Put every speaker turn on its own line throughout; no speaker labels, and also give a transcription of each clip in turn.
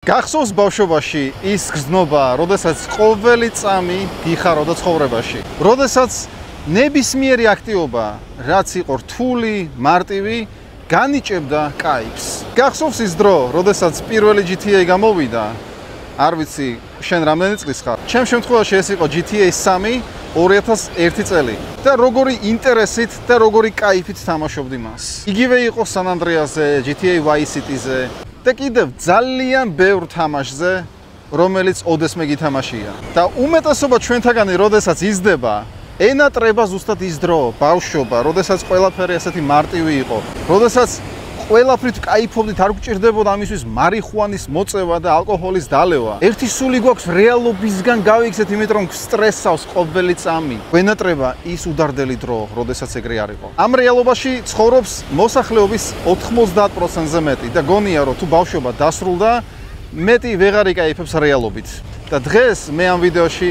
გახსოვს ბავშვობაში ის გზნობა, როდესაც ყოველი წამი გიხარო ცხოვრებაში. როდესაც ნებისმიერი აქტივობა, რაც იყო რთული, მარტივი, განიჭებდა კაიფს. გახსოვს ის დრო, როდესაც პირველი GTA გამოვიდა, არ ვიცი, შენ რამდენი წლის ხარ? ჩემ შემთხვევაში ეს იყო GTA 3 2001 წელი. და როგორი ინტერესით და როგორი კაიფით თამაშობდი მას. იგივე იყო San Andreas-ზე, GTA Vice City-ზე და კიდევ ძალიან ბევრ თამაშზე, რომელიც ოდესმე გითამაშია. და უმეტესობა ჩვენთაგანი, როდესაც იზრდება, ენატრება ზუსტად ის დრო, ბავშვობა, როდესაც ყველაფერი ასეთი მარტივი იყო, როდესაც ყველაფრით კაიფობდით, არ გჭირდებოდა ამისთვის მარიხუანის მოწევა და ალკოჰოლის დალევა. ერთი სული გვაქვს რეალობისგან გავიქცეთ, იმიტომ რომ გსტრესავს ყოველი წამი. გვენატრება ის უდარდელი დრო, როდესაც ეგრე არ იყო. ამ რეალობაში ცხოვრობს მოსახლეობის 90%-ზე მეტი და გონია რომ თუ ბავშვობა დასრულდა, მეტი ვეღარ იკაიფებს რეალობით. და დღეს მე ამ ვიდეოში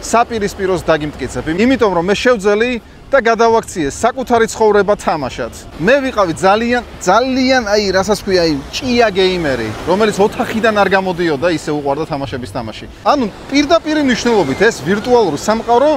საპირისპიროს დაგიმტკიცებ, იმიტომ რომ მე შევძელი და გადავაქციე საკუთარი ცხოვრება თამაშად. მე ვიყავი ძალიან რასაც ქვია, ჭია გეიმერი, რომელიც ოთახიდან არ გამოდიოდა, ისე უყვარდა თამაშების თამაში. ანუ პირდაპირ მნიშვნელობით ეს ვირტუალური სამყარო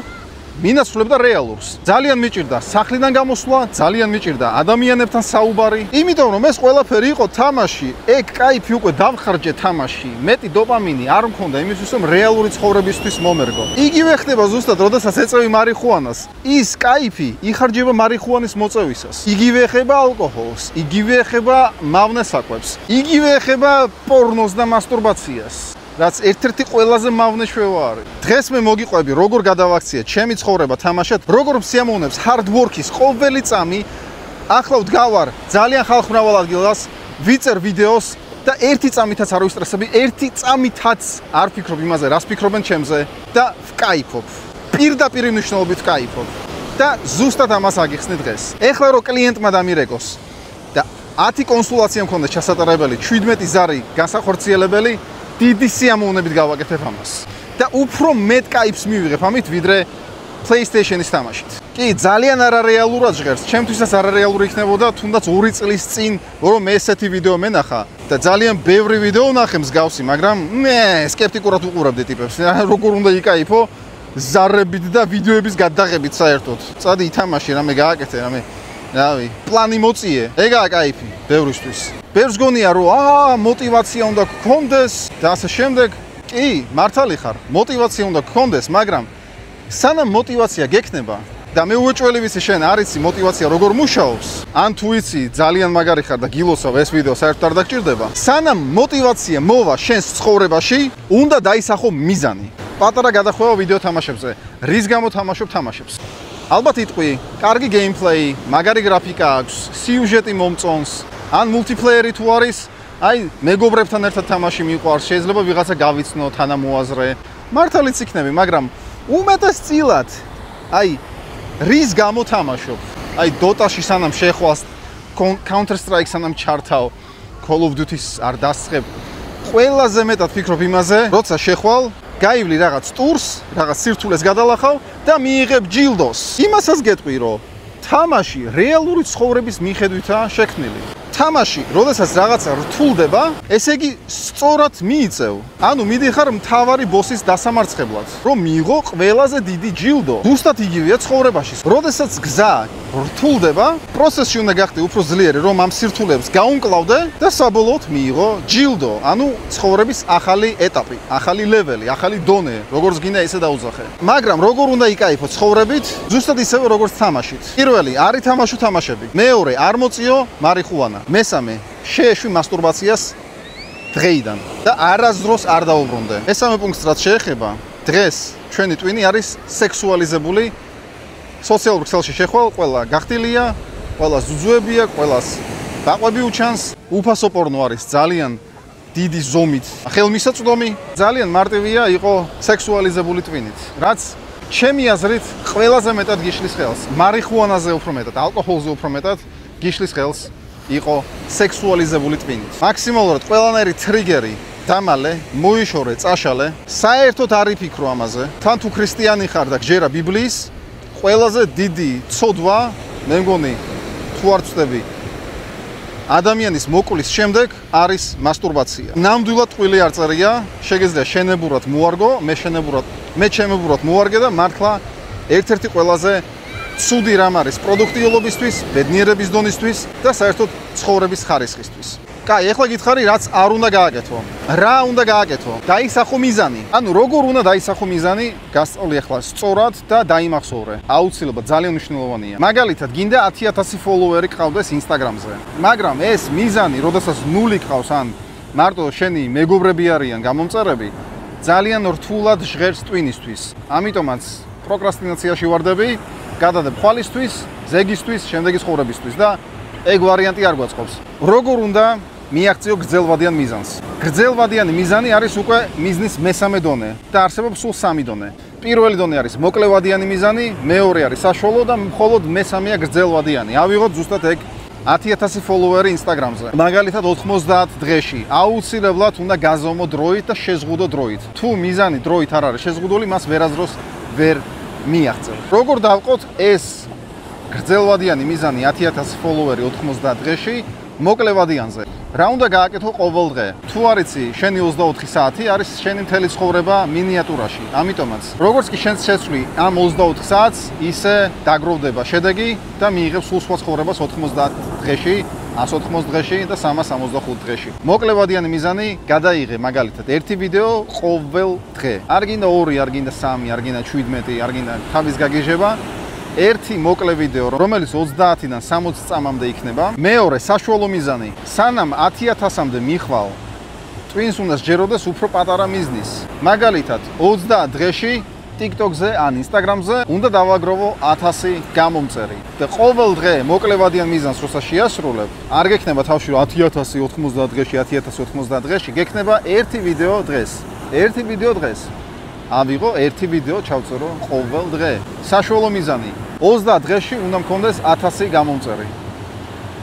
მინაცვლებდა რეალურს. ძალიან მიჭირდა სახლიდან გამოსვლა, ძალიან მიჭირდა ადამიანებთან საუბარი. იმიტომ რომ ეს ყველაფერი იყო თამაში, ეგ кайფი უკვე დავხარჯე თამაში. მეტი დოპამინი არ მქონდა იმისთვის, რომ რეალური ცხოვრებისთვის მომერგო. იგივე ხდება ზუსტად, როდესაც ეწევი მარიხუანას. ის кайფი იხარჯება მარიხუანის მოწევისას. იგივე ეხება ალკოჰოლს, იგივე ეხება მავნე საკვებს, იგივე ეხება პორნოს და მასტურბაციას. რაც ერთ-ერთი ყველაზე მავნე შვევა არის. დღეს მე მოგიყვები, როგორ გადავაქციე ჩემი ცხოვრება თამაშად, როგორ მსიამოვნებს hard work-ის ყოველი წამი. ახლა ვდგავარ ძალიან ხალხმრავალ ადგილას, ვიწერ ვიდეოს და ერთი წამითაც არ ვისტრესები, ერთი წამითაც არ ფიქრობ იმაზე, რას ფიქრობენ ჩემზე და ვკაიფობ. პირდაპირ მნიშვნელობით ვკაიფობ. და ზუსტად ამას აგიხსნი დღეს. ეხლა რო კლიენტმა დამირეკოს და 10 კონსულტაცია მქონდეს ჩასატარებელი, 17 ზარი განსახორციელებელი, დიდი სიამოვნებით გავაკეთებ ამას. და უფრო მეტ кайფს მივიღებ ამით, ვიდრე PlayStation-ის თამაშით. კი, ძალიან არარეალურად ჟღერს. ჩემთვისაც არარეალური იქნებოდა, თუნდაც 2 წლის წინ, რომ მე ესეთი ვიდეო მენახა და ძალიან ბევრი ვიდეო ვნახე მსგავსი, მაგრამ სკეპტიკურად უყურებდი ტიპებს. როგორ უნდა იკაიფო ზარებით და ვიდეოების გადაღებით საერთოდ. წადი ითამაში, რამე გააკეთე, რამე რავი, პლანი მოწიე. ეგაა кайფი ბევრისთვის. ბევრს გონია რომ мотивация უნდა გქონდეს და ასე შემდეგ. კი, მართალი ხარ, мотивация უნდა გქონდეს, მაგრამ სანამ мотивация გექნება და მე უეჭველი ვიცი შენ არიცი мотивация როგორ მუშაობს, ან თუ იცი ძალიან მაგარი ხარ და გილოცავ ეს ვიდეო საერთოდ არ დაგჭირდება. სანამ мотивация მოვა შენს ცხოვრებაში, უნდა დაისახო მიზანი. პატარა გადახვევა ვიდეო თამაშებზე. რის გამო თამაშობ თამაშებს? ალბათ იტყვი, კარგი გეიმპლეი, მაგარი გრაფიკა აქვს, სიუჟეტი მომწონს. ან მულტიპლეიერი თუ არის, აი მეგობრებთან ერთად თამაში მიყვარს, შეიძლება ვიღაცა გავიცნო, თანამოაზრე. მართალიც იქნები, მაგრამ უმეტესწილად, აი რის გამო თამაშობ? აი Dota-ში სანამ შეხვალს, Counter-Strike სანამ ჩართავ, Call of Duty-ს არ დასწრებ. ყველაზე მეტად ფიქრობ იმაზე, როცა შეხვალ, გაივლი რაღაც ტურს, რაღაც სირთულეს გადალახავ და მიიღებ ჯილდოს. იმასაც გეტყვი, რომ თამაში რეალური ცხოვრების მიხედვითაა შექმნილი. თამაში, როდესაც რაღაცა რთულდება, ესე იგი სწორად მიიწევ. ანუ მიდიხარ მთავარი ბოსის დასამარცხებლად, რომ მიიღო ყველაზე დიდი ჯილდო. ზუსტად იგივეა ცხოვრებაში. როდესაც გზა რთულდება, პროცესში უნდა გახდე უფრო ძლიერი, რომ ამ სირთულეებს გაუმკლავდე და საბოლოოდ მიიღო ჯილდო. ანუ ცხოვრების ახალი ეტაპი, ახალი ლეველი, ახალი დონე, როგორც გინდა ესე დაუძახე. მაგრამ როგორ უნდა იკაიფო ცხოვრებით, ზუსტად ისევე როგორც თამაშით. პირველი, არ ითამაშო თამაშები. მეორე, არ მოწიო მარიხუანა. მესამე, შეეშვი მასტურბაციას დღეიდან და არასდროს არ დაუბრუნდე. მესამე პუნქტს რაც შეეხება, დღეს ჩვენი ტვინი არის სექსუალიზებული. სოციალურ ქსელში შეხვალ, ყველა გახტილია, ყველა ზუზუებია, ყველას დაყვები უჩანს. უფასო პორნო არის ძალიან დიდი ზომით ხელმისაწვდომი. ძალიან მარტივია იყო სექსუალიზებული ტვინით, რაც ჩემი აზრით ყველაზე მეტად გიშლის ხელს. მარიხუანაზე უფრო მეტად, ალკოჰოლზე უფრო მეტად გიშლის ხელს იყო სექსუალიზებული ტვინით. მაქსიმალურად ყველანაირი ტრიგერი დამალე, მოიშორე, წაშალე, საერთოდ არ იფიქრო ამაზე. თან თუ ქრისტიანი ხარ და გჯერა ბიბლიის, ყველაზე დიდი ცოდვა, მე მგონი, თუ არ ვწდები, ადამიანის მოკვლის შემდეგ არის მასტურბაცია. ნამდვილად ტყუილი არ წერია, შეგიძლია შენებურად მოარგო, მე ჩემებურად მოარგე და მართლა ერთ-ერთი ყველაზე ცუდი რამ არის პროდუქტიულობისთვის, ბედნიერების დონისთვის და საერთოდ ცხოვრების ხარისხისთვის. კაი, ეხლა გითხარი, რაც არ უნდა გააკეთო. რა უნდა გააკეთო? დაისახო მიზანი. ანუ როგორ უნდა დაისახო მიზანი? გასწავლი ახლა სწორად და დაიმახსოვრე. აუცილებლად ძალიან მნიშვნელოვანია. მაგალითად, გინდა 10000 ფოლოვერი გყავდეს Instagram-ზე. მაგრამ ეს მიზანი, როდესაც 0 გყავს, ან მარტო შენი მეგობრები არიან გამომწერები, ძალიან რთულად ჟღერს ტვინისთვის. ამიტომაც პროკრასტინაციაში ვარდები, გადადებ ხვალისთვის, ზეგისთვის, შემდეგი ცხოვრებისთვის და ეგ ვარიანტი არ გვაწყობს. როგორ უნდა მიაღწიო გრძელვადიან მიზანს? გრძელვადიანი მიზანი არის უკვე მიზნის მესამე დონე და არსებობს სულ 3 დონე. პირველი დონე არის მოკლევადიანი მიზანი, მეორე არის საშუალო და მხოლოდ მესამეა გრძელვადიანი. ავიღოთ ზუსტად ეგ 10000 ფოლოვერი Instagram-ზე. მაგალითად 90 დღეში. აუცილებლად უნდა გაზომო დროით და შეზღუდო დროით. თუ მიზანი დროით არ არის შეზღუდული, მას ვერაზროს ვერ მიაღწევ. როგორ დავყოთ ეს გრძელვადიანი მიზანი 10000 ფოლოვერი 90 დღეში მოკლევადიანზე? რა უნდა გააკეთო ყოველ დღე? თუ არიცი, შენი 24 საათი არის შენი მთელი ცხოვრება მინიატურაში. ამიტომაც, როგორც კი შენს შეცვლი ამ 24 საათს, ისე დაგროვდება შედეგი და მიიღებ სულ სხვა ცხოვრებას 90 დღეში, 180 დღეში და 365 დღეში. მოკლევადიანი მიზანი გადაიღე მაგალითად ერთი ვიდეო ყოველ დღე. არ გინდა 2, არ გინდა 3, არ გინდა 17, არ გინდა თავის გაგიჟება. ერთი მოკლე ვიდეო, რომელიც 30-დან 60 წამამდე იქნება. მეორე საშუალო მიზანი. სანამ 10000-მდე მიხვალ, ტვინს უნდა სჯეროდეს უფრო პატარა მიზნის. მაგალითად, 30 დღეში TikTok-ზე ან Instagram-ზე უნდა დავაგროვო 1000 გამომწერი. და ყოველ დღე მოკლევადიან მიზანს როცა შეასრულებ, არ გექნება თავში 10000 90 დღეში, 10000 90 დღეში, გექნება ერთი ვიდეო დღეს. ერთი ვიდეო დღეს. ავიღო ერთი ვიდეო ჩავწერო ყოველ დღე. საშუალო მიზანი. 30 დღეში უნდა მქონდეს 1000 გამომწერი.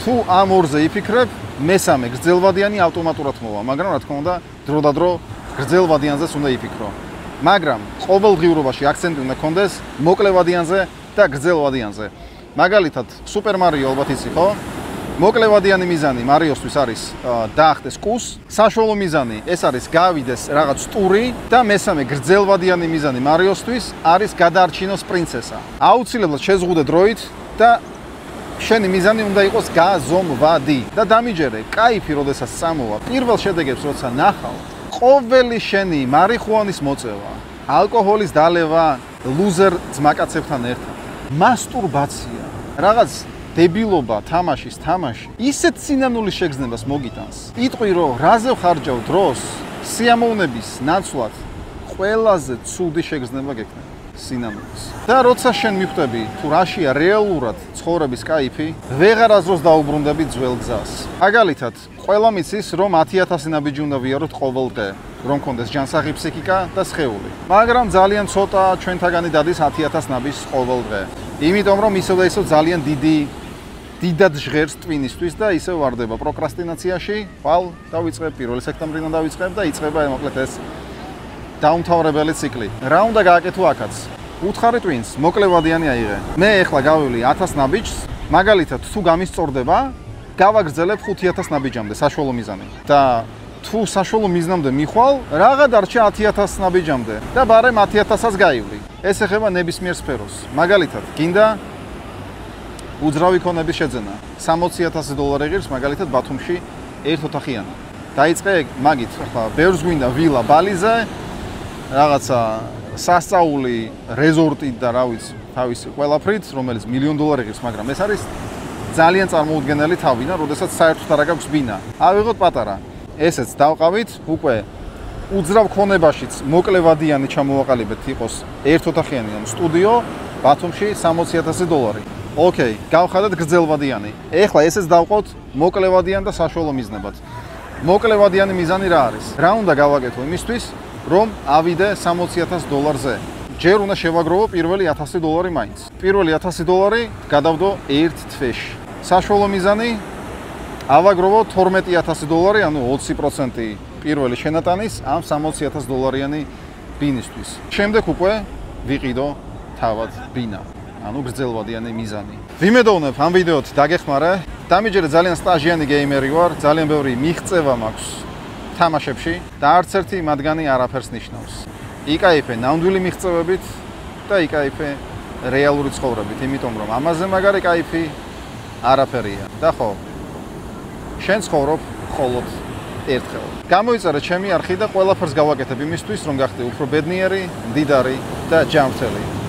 თუ ამ ორზე იფიქრებ, მესამე გრძელვადიანი ავტომატურად მოვა, მაგრამ რა თქმა უნდა, დრო და დრო გრძელვადიანზეც უნდა იფიქრო. მაგრამ ყოველდღიურობაში აქცენტი უნდა მქონდეს მოკლევადიანზე და გრძელვადიანზე. მაგალითად, Super Mario ალბათ იცი, ხო? მოკლევადიანი მიზანი მარიოსთვის არის დაახტეს კუს, საშუალო მიზანი ეს არის გავიდეს რაღაც ტური და მესამე გრძელვადიანი მიზანი მარიოსთვის არის გადაარჩინოს პრინცესა. აუცილებლად შეზღუდე დროით და შენი მიზანი უნდა იყოს გაზომვადი და დამიჯერე, кайფი როდესაც წამოვა. პირველ შედეგებს როცა ნახავ, ყოველი შენი მარიხუანის მოწევა, ალკოჰოლის დალევა ლუზერ ძმაკაცებთან ერთად, მასტურბაცია, რაღაც დებილობა, თამაშის თამაში, ისეთ სინანულის შეგრძნებას მოგიტანს. იტყვი რომ რაზე ვხარჯავ დროს, სიამოვნების ნაცვლად ყველაზე ცუდი შეგრძნება გექნება სინანულის. და როცა შენ მიხვდები თუ რაშია რეალურად ცხოვრების кайფი, ვეღარ აზროს დაუბრუნდები ძველ გზას. მაგალითად, ყველა მიცის რომ 10000 ნაბიჯი უნდა ვიაროთ ყოველ დღე, რომ კონდეს ჯანსაღი ფსიქიკა და სხეული. მაგრამ ძალიან ცოტა ჩვენთაგანი დადის 10000 ნაბიჯს ყოველ დღე. იმიტომ რომ ისევ და ისევ ძალიან დიდად ჟღერს ტვინისთვის და ისევ ვარდება პროკრასტინაციაში. ვალ დავიწყებ 1 სექტემბრიდან დავიწყებ და იწყება მოკლედ ეს დაუმთავრებელი ციკლი. რა უნდა გააკეთო აქაც? უთხარი ტვინს, მოკლევადიანი აიღე. მე ახლა გავივლი 1000 ნაბიჯს, მაგალითად თუ გამისწორდება, გავაგრძელებ 5000 ნაბიჯამდე საშუალო მიზანი. და თუ საშუალო მიზნამდე მიხვალ, რაღა დარჩა 10000 ნაბიჯამდე და ბარემ 10000-ს გაივლი. ეს ეხება ნებისმიერ სფეროს. მაგალითად, გინდა უძრავი ქონების შეძენა. 60000 დოლარი ღირს მაგალითად ბათუმში ერთ ოთახიანი. დაიწყე მაგით, ახლა ბევრს გვინდა ვილა ბალიზე, რაღაცა სასწაული რეზორტი და რა ვიცი, თავისი ყველაფრით, რომელიც $1,000,000 ღირს, მაგრამ ეს არის ძალიან წარმოუდგენელი თავინა, როდესაც საერთოდ არ აქვს ბინა. ავიღოთ პატარა. ესეც დავყავით, უკვე უძრავ ქონებაშიც მოკლევადიანი ჩამოვაყალიბეთ იყოს ერთ ოთახიანი სტუდიო ბათუმში $60000. ოკეი, გავხადეთ გრძელვადიანი. ეხლა ესეც დავყოთ მოკლევადიან და საშუალო მიზნებად. მოკლევადიანი მიზანი რა არის? რა უნდა გავაკეთო იმისთვის, რომ ავიდე $60000-ზე? ჯერ უნდა შევაგროვო პირველი $1000 მაინც. პირველი $1000 გადავდო ერთ თვეში. საშუალო მიზანი ავაგროვო $12000, ანუ 20% პირველი შენატანის ამ $60000-იანი ბინისთვის. შემდეგ უკვე ვიყიდო თავად ბინა. ანუ გრძელვადიანი მიზანი. ვიმედოვნებ ამ ვიდეოთ დაგეხმარე. დამიჯერე ძალიან სტაჟიანი გეიმერი ვარ, ძალიან ბევრი მიღწევა მაქვს თამაშებში და არც ერთი მათგანი არაფერს ნიშნავს. იკაიფე ნამდვილი მიღწევებით და იკაიფე რეალური ცხოვრებით, იმიტომ რომ ამაზე მაგარი кайფი არაფერია. და ხო, შენ ცხოვრობ მხოლოდ ერთხელ. გამოიწერე ჩემი არხი და ყველაფერს გავაკეთებ იმისთვის, რომ გახდე უფრო ბედნიერი, მდიდარი და ჯანმრთელი.